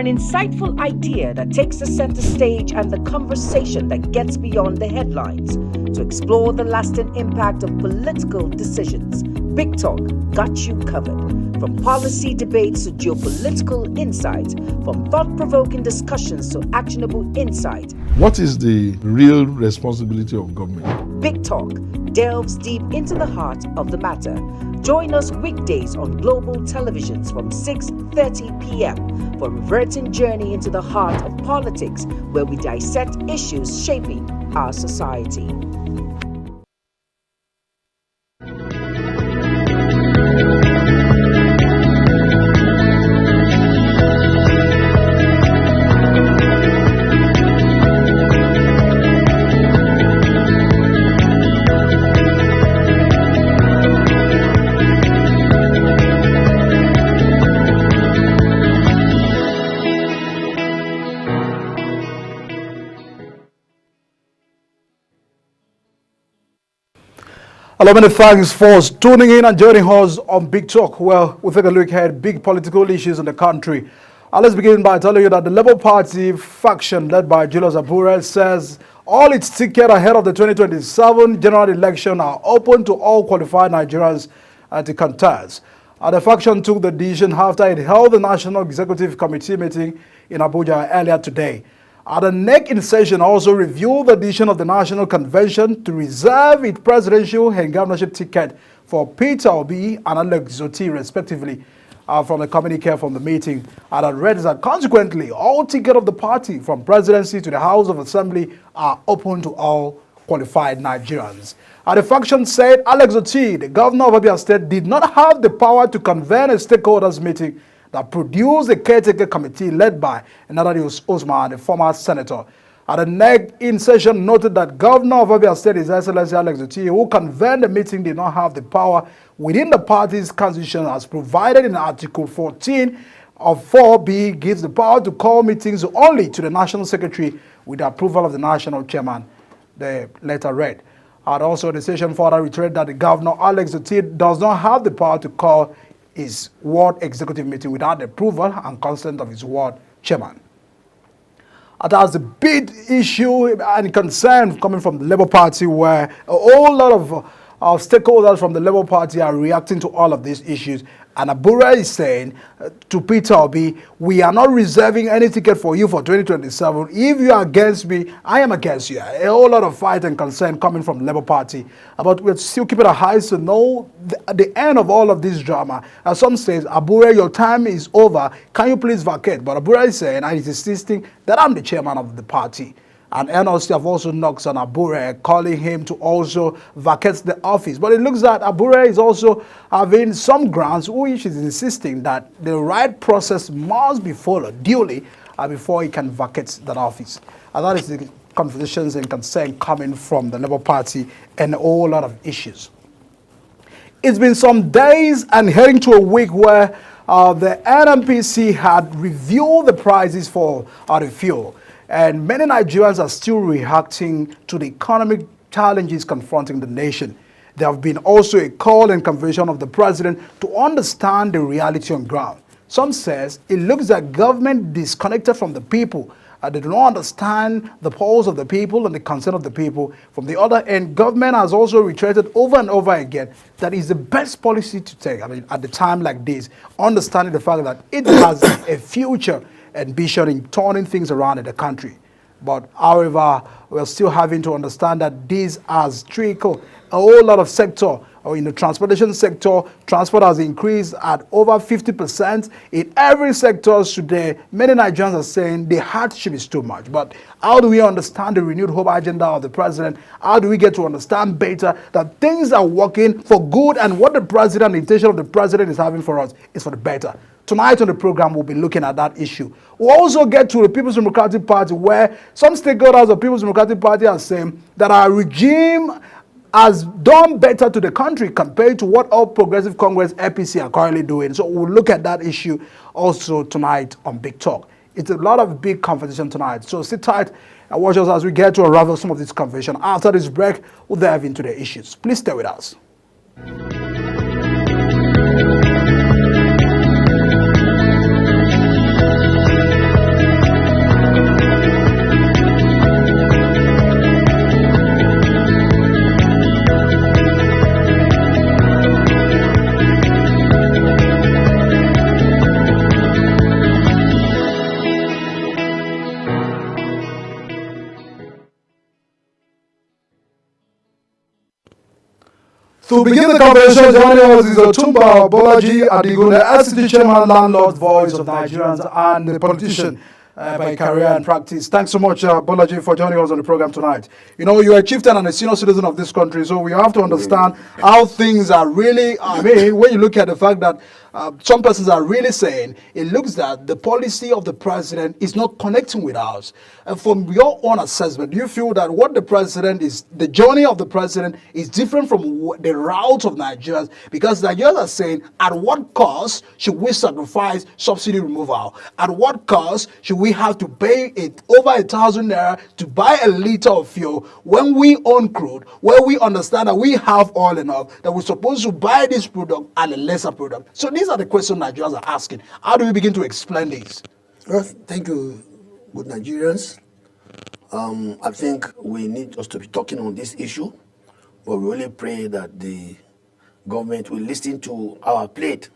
an insightful idea that takes the center stage and the conversation that gets beyond the headlines to explore the lasting impact of political decisions. Big Talk got you covered. From policy debates to geopolitical insights, from thought-provoking discussions to actionable insight. What is the real responsibility of government? Big Talk delves deep into the heart of the matter. Join us weekdays on global televisions from 6:30 p.m. for a reverting journey into the heart of politics, where we dissect issues shaping our society. Hello, many thanks for tuning in and joining us on Big Talk. Well, we'll take a look at big political issues in the country. Let's begin by telling you that the Labour Party faction led by Julius Abure says all its tickets ahead of the 2027 general election are open to all qualified Nigerians to contest. The faction took the decision after it held the National Executive Committee meeting in Abuja earlier today. The NEC in session also reviewed the decision of the National Convention to reserve its presidential and governorship ticket for Peter Obi and Alex Otti, respectively, from the communique from the meeting. And read that consequently, all tickets of the party from presidency to the House of Assembly are open to all qualified Nigerians. The faction said Alex Otti, the governor of Abia State, did not have the power to convene a stakeholders meeting that produced a caretaker committee led by Nadarius Osman, the former senator. The NEC in session noted that Governor of Abia State, His Excellency Alex Otti, who convened the meeting, did not have the power within the party's constitution as provided in Article 14 of 4B, gives the power to call meetings only to the National Secretary with the approval of the National Chairman, the letter read. Also, the session further reiterated that the Governor Alex Otti does not have the power to call his ward executive meeting without the approval and consent of his ward chairman. That's a big issue and concern coming from the Labour Party, where a whole lot of stakeholders from the Labour Party are reacting to all of these issues. And Abure is saying to Peter Obi, we are not reserving any ticket for you for 2027. If you are against me, I am against you. A whole lot of fight and concern coming from the Labour Party. But we're still keeping our eyes to know the end of all of this drama. As some says, Abure, your time is over. Can you please vacate? But Abure is saying, and he's insisting that I'm the chairman of the party. And NLC have also knocked on Abure, calling him to also vacate the office. But it looks that Abure is also having some grounds which is insisting that the right process must be followed duly before he can vacate that office. And that is the conversations and concern coming from the Labour Party and a whole lot of issues. It's been some days and heading to a week where the NNPC had reviewed the prices for the fuel. And many Nigerians are still reacting to the economic challenges confronting the nation. There have been also a call and conversation of the president to understand the reality on ground. Some says it looks like government disconnected from the people. They do not understand the pulse of the people and the concern of the people. From the other end, government has also reiterated over and over again that is the best policy to take. I mean, at the time like this, understanding the fact that it has a future ambition in turning things around in the country. But however, we're still having to understand that this has trickled a whole lot of sector. In the transportation sector, transport has increased at over 50%. In every sector today, many Nigerians are saying the hardship is too much. But how do we understand the renewed hope agenda of the president? How do we get to understand better that things are working for good, and what the president, the intention of the president is having for us is for the better? Tonight on the program, we'll be looking at that issue. We'll also get to the People's Democratic Party, where some stakeholders of the People's Democratic Party are saying that our regime has done better to the country compared to what All Progressive Congress APC are currently doing. So we'll look at that issue also tonight on Big Talk. It's a lot of big conversation tonight. So sit tight and watch us as we get to unravel some of this conversation. After this break, we'll dive into the issues. Please stay with us. To begin the conversation, joining us is Otumba Bolaji Adigun, the LCT Chairman, Landlord Voice of Nigerians, and the politician by career and practice. Thanks so much, Bolaji, for joining us on the program tonight. You know, you're a chieftain and a senior citizen of this country, so we have to understand how things are really. I mean, when you look at the fact that some persons are really saying it looks that the policy of the president is not connecting with ours. And from your own assessment, do you feel that what the president is, the journey of the president is different from the route of Nigerians? Because Nigerians are saying, at what cost should we sacrifice subsidy removal? At what cost should we have to pay over 1,000 naira to buy a liter of fuel when we own crude, where we understand that we have oil enough, that we're supposed to buy this product at a lesser product? So these are the questions Nigerians are asking. How do we begin to explain this? Well, thank you, good Nigerians. I think we need us to be talking on this issue, but we only pray that the government will listen to our plate.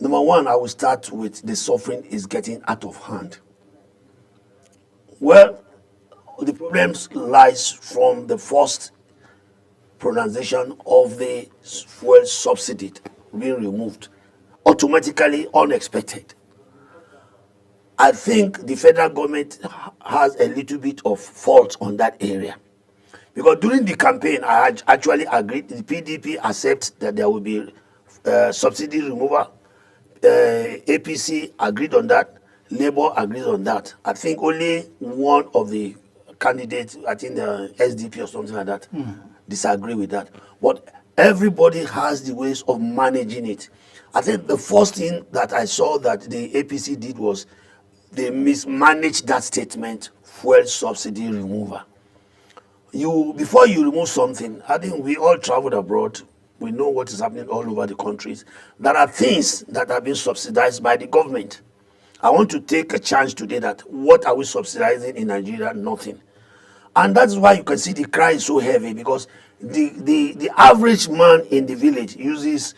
Number one, I will start with the suffering is getting out of hand. Well, the problem lies from the first pronunciation of the fuel subsidy being removed, automatically unexpected. I think the federal government has a little bit of fault on that area. Because during the campaign, I actually agreed, the PDP accepts that there will be subsidy removal. APC agreed on that. Labour agreed on that. I think only one of the candidates, I think the SDP or something like that, disagree with that. But everybody has the ways of managing it. I think the first thing that I saw that the APC did was they mismanaged that statement, fuel subsidy remover. Before you remove something, I think we all traveled abroad. We know what is happening all over the countries. There are things that are being subsidized by the government. I want to take a chance today that what are we subsidizing in Nigeria? Nothing. And that's why you can see the cry is so heavy, because the average man in the village uses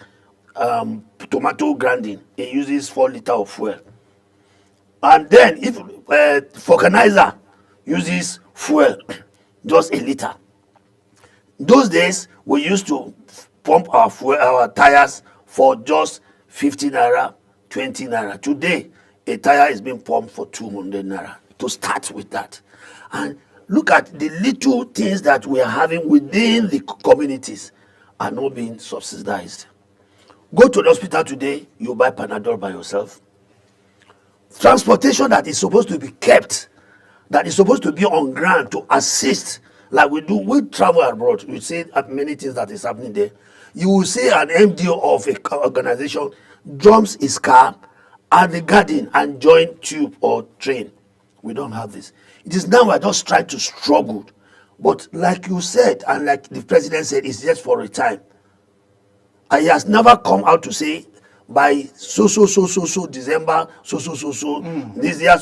tomato grinding. He uses 4 liters of fuel. And then if vulcanizer uses fuel, just a liter. Those days, we used to pump our fuel, our tires for just 50 naira, 20 naira. Today, a tire is being pumped for 200 naira. To start with that. And look at the little things that we are having within the communities are not being subsidized. Go to the hospital today, you buy Panadol by yourself. Transportation that is supposed to be kept, that is supposed to be on ground to assist, like we do, we travel abroad, you see many things that is happening there. You will see an MD of an organization jumps his car at the garden and join tube or train. We don't have this. It is now we're just trying to struggle. But like you said, and like the president said, it's just for a time. And he has never come out to say, by so December, this year,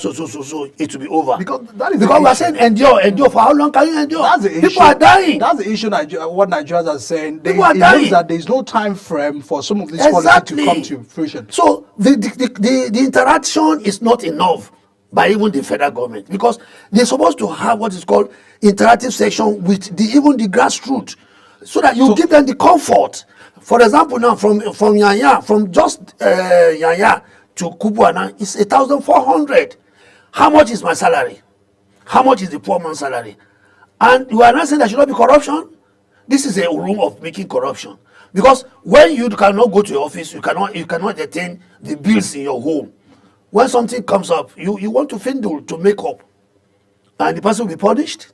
it will be over. Because that is because we are saying endure. For how long can you endure? That's the issue. People are dying. That's the issue. What Nigerians are saying. People are dying. That there is no time frame for some of this policy to come to fruition. So the interaction is not enough by even the federal government, because they're supposed to have what is called interactive section with even the grassroots, so that you give them the comfort. For example, now from Yanya, from just Yanya to Kubwa now, it's 1,400. How much is my salary? How much is the poor man's salary? And you are not saying there should not be corruption? This is a room of making corruption. Because when you cannot go to your office, you cannot attain the bills in your home. When something comes up, you want to findle to make up, and the person will be punished.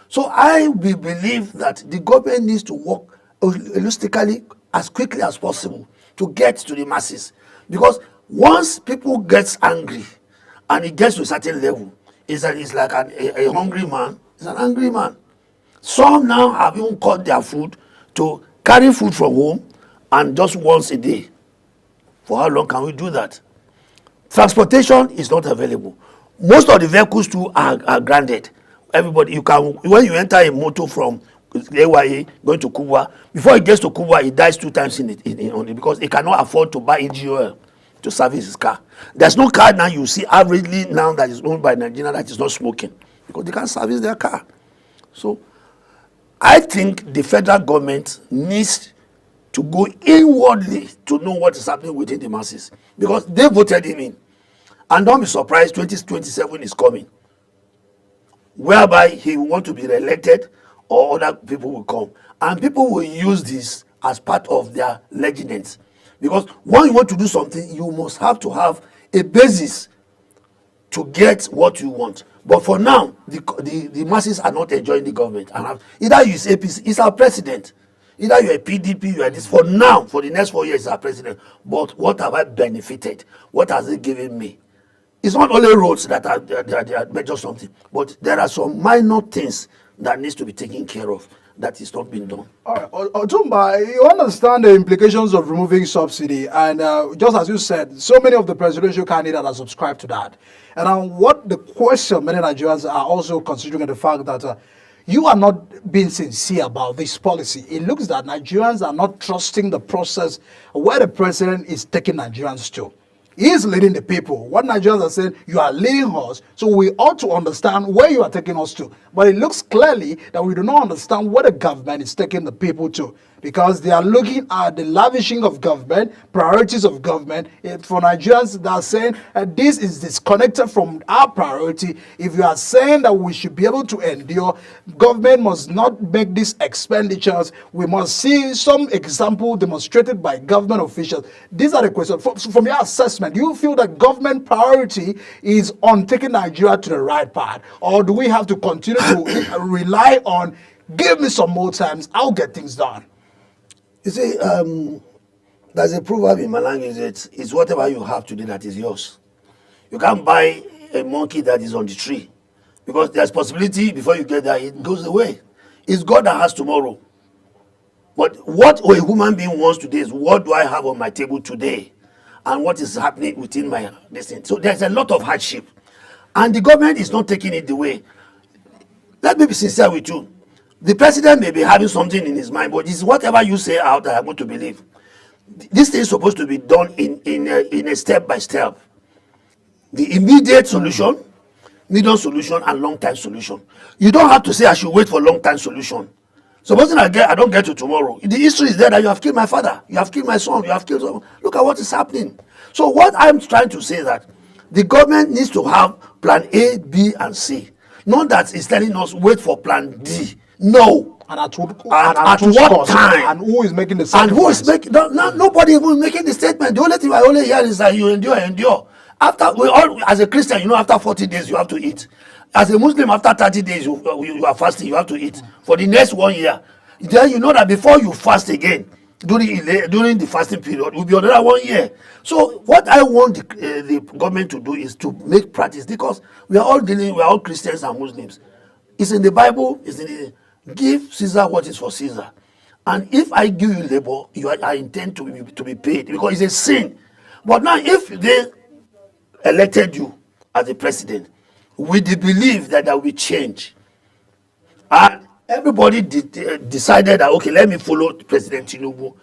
So I will believe that the government needs to work holistically as quickly as possible to get to the masses. Because once people get angry and it gets to a certain level, it's like a hungry man. It's an angry man. Some now have even cut their food to carry food from home and just once a day. For how long can we do that? Transportation is not available. Most of the vehicles too are granted. Everybody, when you enter a motor from AYA going to Kubwa, before it gets to Kubwa, he dies 2 times in it because he cannot afford to buy EGOL to service his car. There's no car now you see averagely now that is owned by Nigeria that is not smoking, because they can't service their car. So I think the federal government needs to go inwardly to know what is happening within the masses, because they voted him in. And don't be surprised, 2027 is coming, whereby he will want to be re-elected or other people will come. And people will use this as part of their legends. Because when you want to do something, you must have to have a basis to get what you want. But for now, the masses are not enjoying the government. And either you is APC, it's our president. Either you're a PDP, you're this. For now, for the next 4 years, it's our president. But what have I benefited? What has it given me? It's not only roads that are major something, but there are some minor things that needs to be taken care of that is not being done. All right, Otumba, you understand the implications of removing subsidy, and just as you said, so many of the presidential candidates are subscribed to that. And what the question many Nigerians are also considering the fact that you are not being sincere about this policy. It looks that Nigerians are not trusting the process where the president is taking Nigerians to. He is leading the people. What Nigerians are saying, you are leading us, so we ought to understand where you are taking us to. But it looks clearly that we do not understand where the government is taking the people to, because they are looking at the lavishing of government, priorities of government. For Nigerians that are saying this is disconnected from our priority. If you are saying that we should be able to endure, government must not make these expenditures. We must see some example demonstrated by government officials. These are the questions. From your assessment, do you feel that government priority is on taking Nigeria to the right path? Or do we have to continue to rely on, give me some more times, I'll get things done? You see, there's a proverb in my language, it's whatever you have today that is yours. You can't buy a monkey that is on the tree, because there's possibility before you get there, it goes away. It's God that has tomorrow. But what a human being wants today is, what do I have on my table today? And what is happening within my destiny? So there's a lot of hardship. And the government is not taking it the way. Let me be sincere with you. The president may be having something in his mind, but it's whatever you say out that I'm going to believe. This thing is supposed to be done in a step by step. The immediate solution, medium solution, and long-term solution. You don't have to say I should wait for long-term solution. Supposing I don't get to tomorrow. The history is there that you have killed my father, you have killed my son, you have killed someone. Look at what is happening. So what I'm trying to say is that the government needs to have plan A, B, and C. Not that it's telling us wait for plan D. No. And at what time? And who is making the sacrifice? And who is making? Nobody even making the statement. The only thing I only hear is that you endure. After we all, as a Christian, you know, after 40 days you have to eat. As a Muslim, after 30 days you are fasting, you have to eat for the next 1 year. Then you know that before you fast again during the fasting period, it will be another 1 year. So what I want the government to do is to make practice, because we are all Christians and Muslims. It's in the Bible. It's in the give Caesar what is for Caesar. And if I give you labor, I intend to be paid, because it's a sin. But now if they elected you as the president with the belief that there will be change, and everybody decided that, okay, let me follow President Tinubu.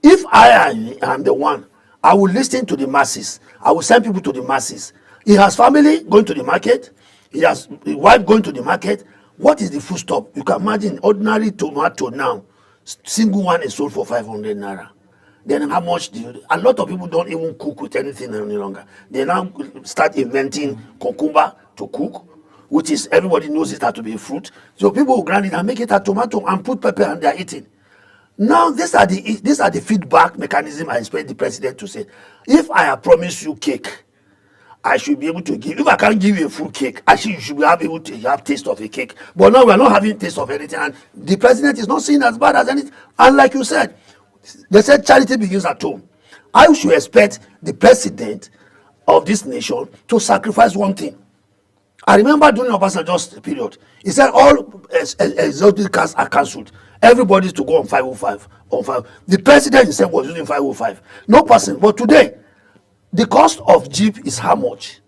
If I am the one, I will listen to the masses. I will send people to the masses. He has family going to the market. He has his wife going to the market. What is the food stop? You can imagine ordinary tomato now, single one is sold for 500 naira. Then how much a lot of people don't even cook with anything any longer. They now start inventing cucumber to cook, which is, everybody knows it has to be a fruit. So people will grind it and make it a tomato and put pepper, and they're eating. Now these are the feedback mechanism I expect the president to say. If I have promised you cake, I should be able to give. If I can't give you a full cake, actually you should be able to have taste of a cake. But now we are not having taste of anything, and the president is not seen as bad as anything. And like you said, they said charity begins at home. I should expect the president of this nation to sacrifice one thing. I remember during Obasanjo's period, he said all exotic cars are cancelled. Everybody's to go on 505. The president himself was using 505. No person. But today, the cost of Jeep is how much?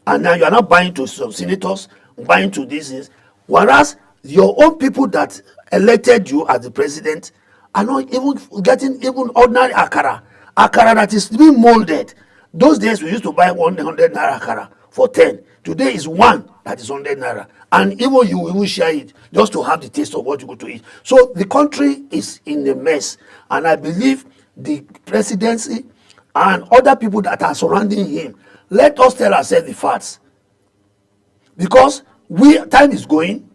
And now you are not buying to some senators, buying to these, whereas your own people that elected you as the president are not even getting even ordinary akara that is being molded. Those days we used to buy 100 naira akara for 10. Today is one that is 100 naira. And even you will share it just to have the taste of what you go to eat. So the country is in a mess. And I believe the presidency and other people that are surrounding him, let us tell ourselves the facts. Because time is going,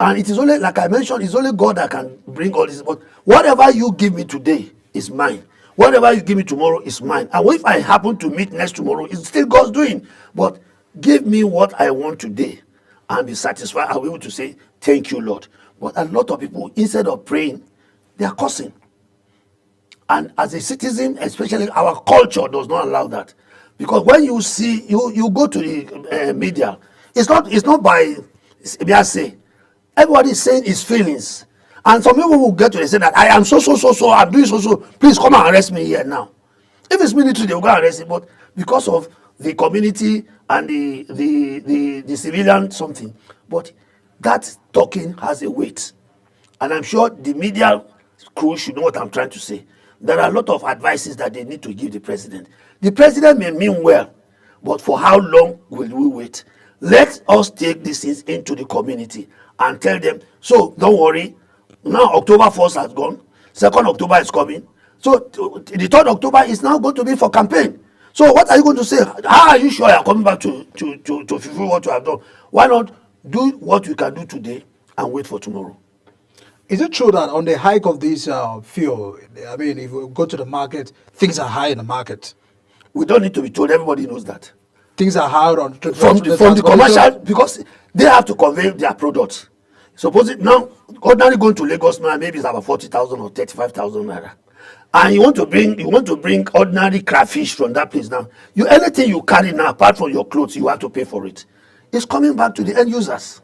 and it is only, like I mentioned, it's only God that can bring all this. But whatever you give me today is mine. Whatever you give me tomorrow is mine. And if I happen to meet next tomorrow, it's still God's doing. But give me what I want today and be satisfied. I'll be able to say, thank you, Lord. But a lot of people, instead of praying, they are cursing. And as a citizen, especially our culture does not allow that. Because when you see, you go to the media, it's not by, I say, everybody is saying his feelings. And some people will get to say that I am so, I'm doing so, please come and arrest me here now. If it's military, they will go and arrest him. But because of the community and the civilian something. But that talking has a weight. And I'm sure the media crew should know what I'm trying to say. There are a lot of advices that they need to give the president. The president may mean well, but for how long will we wait? Let us take these things into the community and tell them, so don't worry, now October 1st has gone, 2nd October is coming, so the 3rd October is now going to be for campaign. So what are you going to say? How are you sure you are coming back to fulfill what you have done? Why not do what you can do today and wait for tomorrow? Is it true that on the hike of this fuel, I mean, if we go to the market, things are high in the market? We don't need to be told. Everybody knows that. Things are high on from the commercial, because they have to convey their products. Suppose it now, ordinarily going to Lagos now, maybe it's about 40,000 or 35,000 naira. And you want to bring ordinary crayfish from that place now. Anything you carry now, apart from your clothes, you have to pay for it. It's coming back to the end users.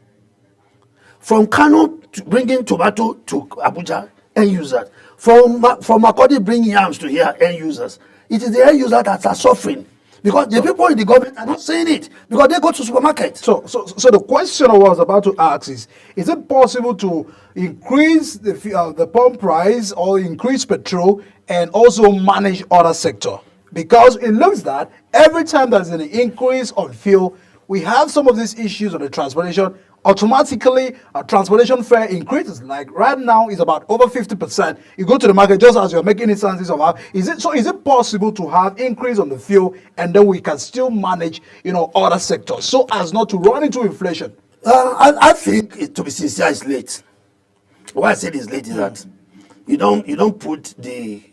From Kano to bringing tomato to Abuja, end users. From Makurdi bringing yams to here, end users. It is the end users that are suffering. Because the people in the government are not saying it, because they go to supermarket. So the question I was about to ask is it possible to increase the pump price or increase petrol and also manage other sector? Because it looks that every time there's an increase on fuel, we have some of these issues on the transportation. Automatically, transportation fare increases. Like right now, is about over 50%. You go to the market just as you're making instances of how is it possible to have increase on the fuel and then we can still manage other sectors so as not to run into inflation? I think to be sincere, it's late. Why I said it's late is that you don't put the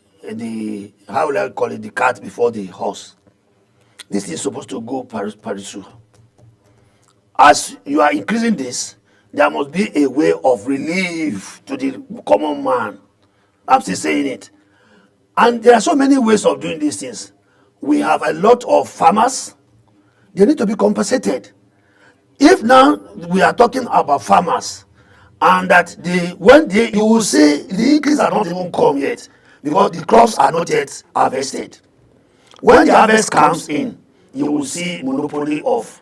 how will I call it, the cart before the horse. This is supposed to go parisu. As you are increasing this, there must be a way of relief to the common man. I'm still saying it. And there are so many ways of doing these things. We have a lot of farmers. They need to be compensated. If now we are talking about farmers, and that you will say the increase are not even come yet, because the crops are not yet harvested. When the harvest comes in, you will see monopoly of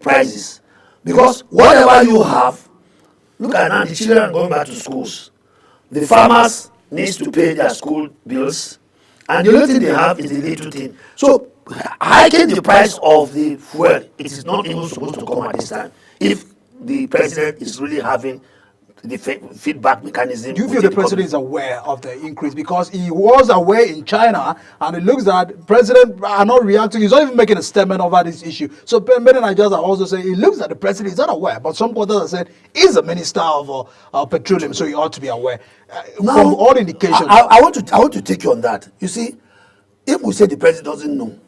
prices. Because whatever you have, look at now, the children going back to schools. The farmers needs to pay their school bills, and the only thing they have is the little thing. So hiking the price of the fuel, it is not even supposed to come at this time. If the president is really having the feedback mechanism. Do you feel the president is aware of the increase? Because he was aware in China, and it looks that president are not reacting. He's not even making a statement over this issue. So many Nigerians are also saying it looks that the president is not aware. But some others have said he's the minister of petroleum, so he ought to be aware. Now, from all indications, I want to take you on that. You see, if we say the president doesn't know,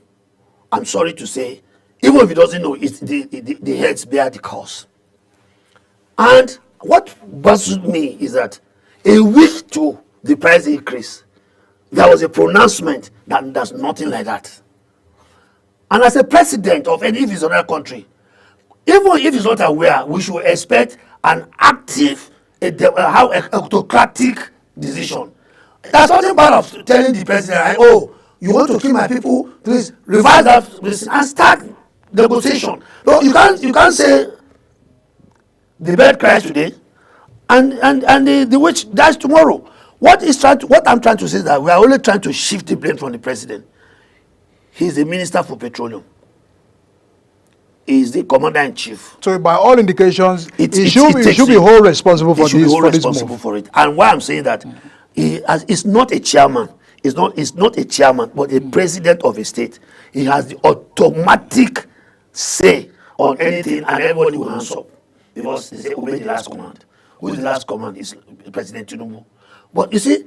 I'm sorry to say, even if he doesn't know, it's the heads bear the cost. And what puzzled me is that a week to the price increase, there was a pronouncement that there's nothing like that. And as a president of any visionary country, even if he's not aware, we should expect an active, autocratic decision. There's nothing bad of telling the president, oh, you want to kill my people, please revise that and start negotiation. No, you can't say the bird cries today and the witch dies tomorrow. What I'm trying to say is that we are only trying to shift the blame from the president. He's the minister for petroleum. is the commander-in-chief. So by all indications, It he should be whole responsible for He should this, be whole for this responsible move. for it. And why I'm saying that, he's not a chairman. He's not a chairman, but a president of a state. He has the automatic say on anything, and everybody will hands up. Because they say, obey the last command. Who is the last command? Is President Tinubu. But you see,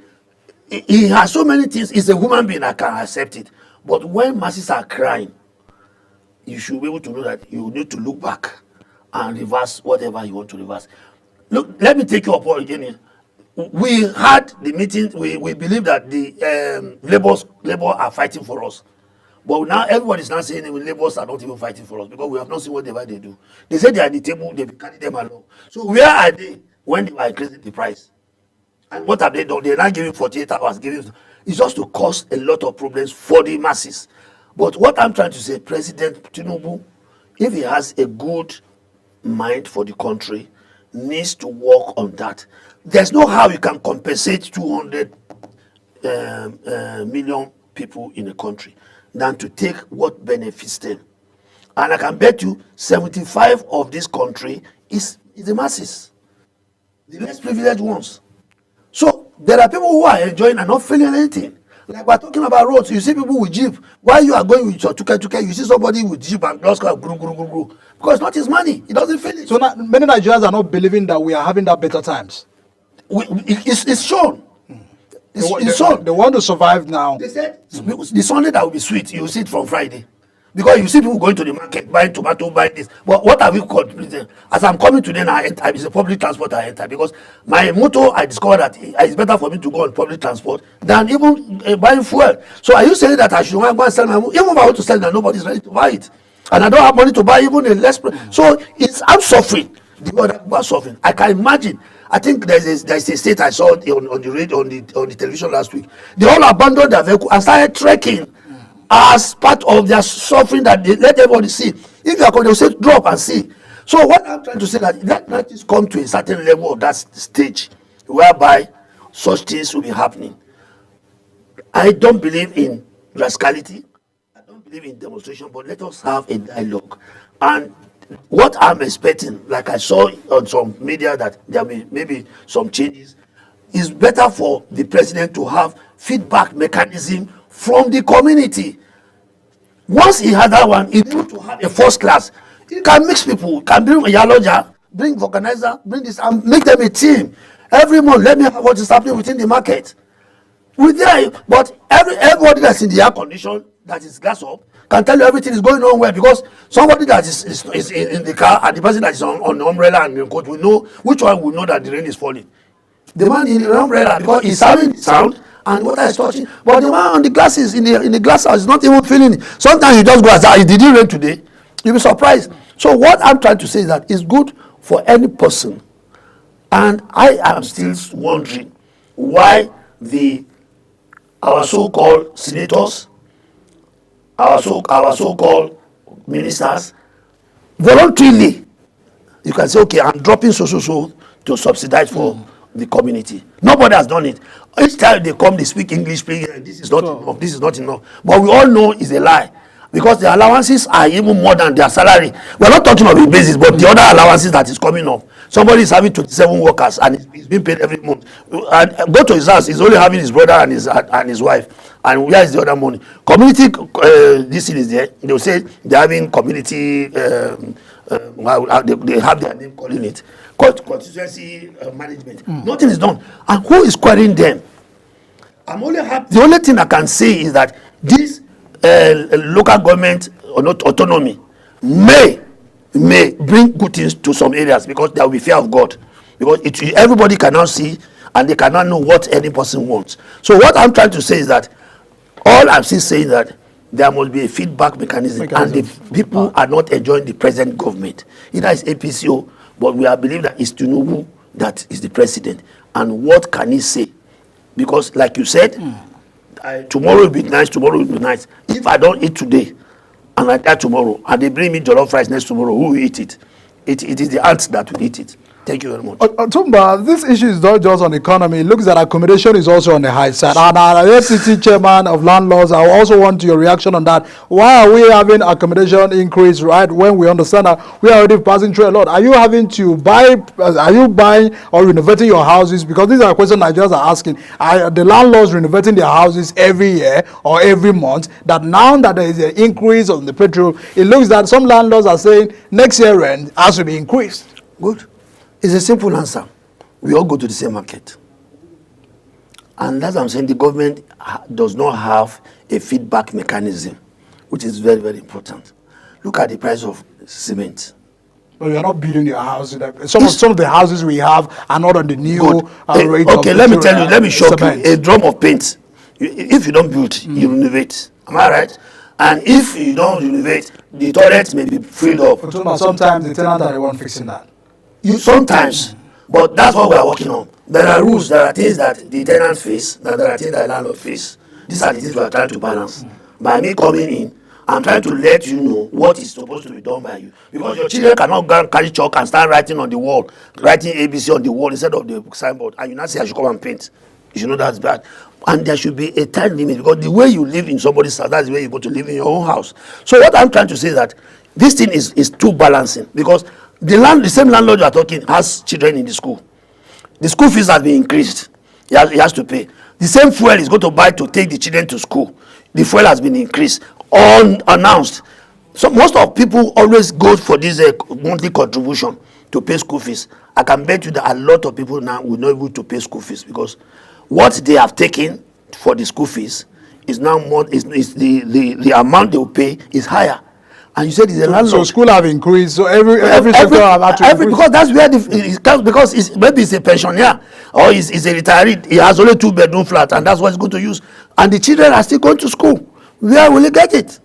he has so many things. He's a human being that can accept it. But when masses are crying, you should be able to know that you need to look back and reverse whatever you want to reverse. Look, let me take you up again. We had the meeting. We believe that the Labour are fighting for us. But now everybody is now saying the Labours are not even fighting for us because we have not seen whatever they do. They say they are at the table, they've carried them along. So where are they when they are increasing the price? And what have they done? They're not giving 48 hours. It's just to cause a lot of problems for the masses. But what I'm trying to say, President Tinubu, if he has a good mind for the country, needs to work on that. There's no how you can compensate 200 million people in a country than to take what benefits them. And I can bet you 75 of this country is the masses, the less privileged ones. So there are people who are enjoying and not feeling anything. Like we're talking about roads, you see people with jeep. While you are going with your tuke, you see somebody with jeep and just go gru. Because it's not his money, he doesn't feel it. So now, many Nigerians are not believing that we are having that better times. It's shown. It's shown. They want to survive now. They said the Sunday that will be sweet, you will see it from Friday. Because you see people going to the market, buying tomato, buying this. But what have we called? As I'm coming today now, it's a public transport I enter. Because my motto, I discovered that it's better for me to go on public transport than even buying fuel. So are you saying that I should go and sell my motor? Even if I want to sell it, nobody's ready to buy it. And I don't have money to buy even a less price. So I'm suffering. The other people are suffering. I can imagine. I think there's a state I saw on the radio, on the television last week. They all abandoned their vehicle and started trekking as part of their suffering that they let everybody see. If you are going to say drop and see. So what I'm trying to say that let this come to a certain level of that stage whereby such things will be happening. I don't believe in rascality. I don't believe in demonstration, but let us have a dialogue. And what I'm expecting, like I saw on some media that there may be some changes, is better for the president to have feedback mechanism from the community. Once he has that one, he's able to have a first class. He can mix people, can bring a Yaloja, bring organizer, bring this, and make them a team. Every month, let me have what is happening within the market. But everybody that's in the air condition, that is glass up, can tell you everything is going on well, because somebody that is in the car and the person that is on the umbrella and the coat will know which one will know that the rain is falling. The man in the umbrella, because he's having the sound and water is touching, but the man on the glasses in the glass house is not even feeling it. Sometimes you just go as it didn't rain today, you'll be surprised. So what I'm trying to say is that it's good for any person, and I am still wondering why our so-called senators, our so-called ministers, voluntarily, you can say, okay, I'm dropping so to subsidize for the community. Nobody has done it. Each time they come, they speak English, this is not enough, this is not enough. But we all know it's a lie, because the allowances are even more than their salary. We're not talking of the basis, but the other allowances that is coming up. Somebody is having 27 workers and he's being paid every month. And go to his house, he's only having his brother and his wife. And where is the other money? Community, this thing is there. They'll say they're having community, they have their name calling it, constituency management. Nothing is done. And who is querying them? The only thing I can say is that this local government or not autonomy may bring good things to some areas, because there will be fear of God, because everybody can now see and they cannot know what any person wants. So what I'm trying to say is that all I'm still saying that there must be a feedback mechanism. And the people are not enjoying the present government. Either it's APCO, but we are believing that it's Tinubu that is the president. And what can he say? Because like you said, tomorrow will be nice, If I don't eat today and I die tomorrow, and they bring me jollof rice next tomorrow, who will eat it? It is the ants that will eat it. Thank you very much. Otumba, this issue is not just on economy. It looks at accommodation is also on the high side. And our FCT chairman of landlords, I also want your reaction on that. Why are we having accommodation increase, right, when we understand that we are already passing through a lot? Are you having to buy, are you buying or renovating your houses? Because these are questions Nigerians are asking. Are the landlords renovating their houses every year or every month? That now that there is an increase on the petrol, it looks that some landlords are saying next year rent has to be increased. Good. It's a simple answer. We all go to the same market. And that's what I'm saying. The government does not have a feedback mechanism, which is very, very important. Look at the price of cement. Well, you're not building your house. Some of the houses we have are not on the new rate. Okay, let me tell you, let me shock you. A drum of paint, if you don't build, you renovate. Am I right? And if you don't renovate, the toilet may be filled up. Sometimes the tenant are the one fixing that. Sometimes, but that's what we are working on. There are rules, there are things that the tenant face, there are things that the landlord face. These are the things we are trying to balance. By me coming in, I'm trying to let you know what is supposed to be done by you. Because your children cannot go and carry chalk and start writing on the wall, writing ABC on the wall instead of the signboard. And you not say I should come and paint. You should know that's bad. And there should be a time limit, because the way you live in somebody's house, that's the way you go to live in your own house. So what I'm trying to say is that this thing is too balancing, because the same landlord you are talking has children in the school. The school fees has been increased. He has to pay. The same fuel is going to buy to take the children to school. The fuel has been increased, unannounced. So most of people always go for this monthly contribution to pay school fees. I can bet you that a lot of people now will not be able to pay school fees, because what they have taken for the school fees is now more. Is the amount they will pay is higher. And you said it's a landlord. So school have increased. So every sector have had to increase. Because that's where because maybe it's a pensioner or it's a retiree. He has only 2-bedroom flat, and that's what he's going to use. And the children are still going to school. Where will he get it?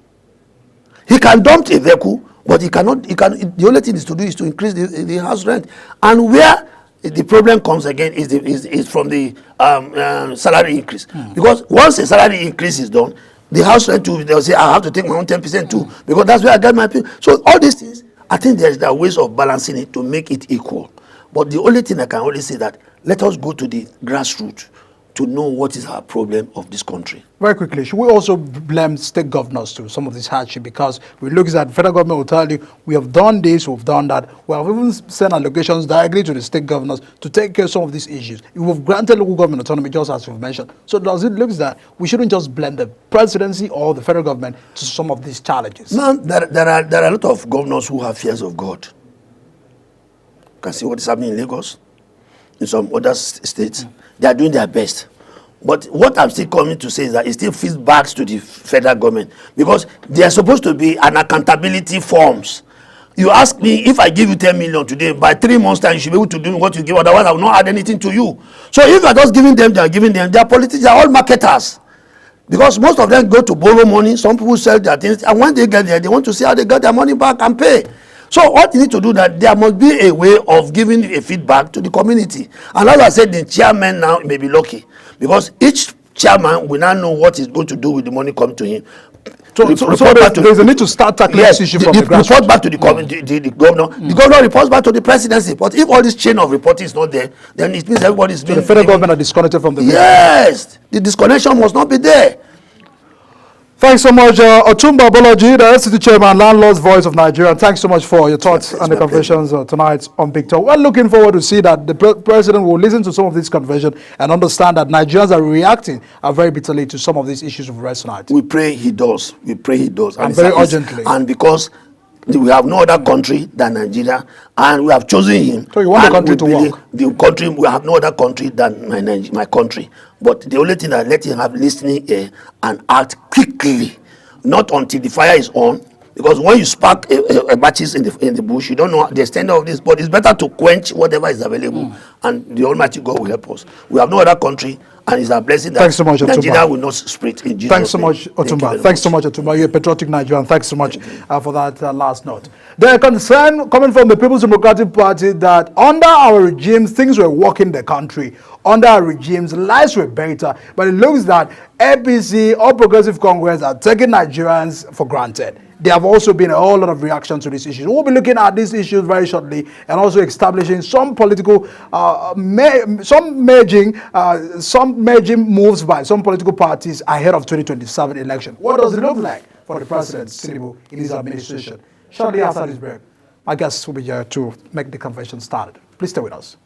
He can dump a vehicle, but he cannot. The only thing is to do is to increase the house rent. And where the problem comes again is from the salary increase. Because once a salary increase is done, the house rent too, they'll say, I have to take my own 10% too, because that's where I get my pay. So all these things, I think there are ways of balancing it to make it equal. But the only thing I can only say that let us go to the grassroots to know what is our problem of this country. Very quickly, should we also blame state governors to some of this hardship? Because we look at federal government will tell you, we have done this, we've done that. We have even sent allocations directly to the state governors to take care of some of these issues. We've granted local government autonomy, just as we've mentioned. So does it look that we shouldn't just blame the presidency or the federal government to some of these challenges? No, there are a lot of governors who have fears of God. You can see what is happening in Lagos, in some other states. They are doing their best. But what I'm still coming to say is that it still feeds back to the federal government, because they are supposed to be an accountability forms. You ask me, if I give you 10 million today, by 3 months' time, you should be able to do what you give. Otherwise, I will not add anything to you. So if you are just giving them, they are giving them. They are politicians, they are all marketers. Because most of them go to borrow money. Some people sell their things. And when they get there, they want to see how they get their money back and pay. So what you need to do, that there must be a way of giving a feedback to the community. And as I said, the chairman now may be lucky, because each chairman will now know what he's going to do with the money come to him. So there's a need to start tackling this issue from the grassroots. Report back to the governor. The governor reports back to the presidency. But if all this chain of reporting is not there, then it means everybody is doing. The federal government are disconnected from the. Yes, the disconnection must not be there. Thanks so much, Otumba Bolaji, the FCT chairman, Landlord's Voice of Nigeria. Thanks so much for your thoughts and the conversations tonight on Big Talk. We're looking forward to see that the president will listen to some of this conversation and understand that Nigerians are reacting very bitterly to some of these issues of arrest tonight. We pray he does. We pray he does. And very urgently. And because we have no other country than Nigeria, and we have chosen him. So you want the country to work? The country, we have no other country than my country. But the only thing that let him have listening ear and act quickly, not until the fire is on. Because when you spark a matches in the bush, you don't know the extent of this. But it's better to quench whatever is available, and the Almighty God will help us. We have no other country, and it's a blessing that Thanks so much, Nigeria will not split in Jesus' Thanks so much, Otumba. Thanks so much, Otumba. You're a patriotic Nigerian. Thanks so much for that last note. There are concern coming from the People's Democratic Party that under our regimes, things were working in the country. Under our regimes, lives were better. But it looks that APC or Progressive Congress are taking Nigerians for granted. there have also been a whole lot of reaction to these issues. We'll be looking at these issues very shortly and also establishing some political, some merging moves by some political parties ahead of 2027 election. What does it look like for the President Tinubu in his administration? Shortly after this break, my guests will be here to make the conversation started. Please stay with us.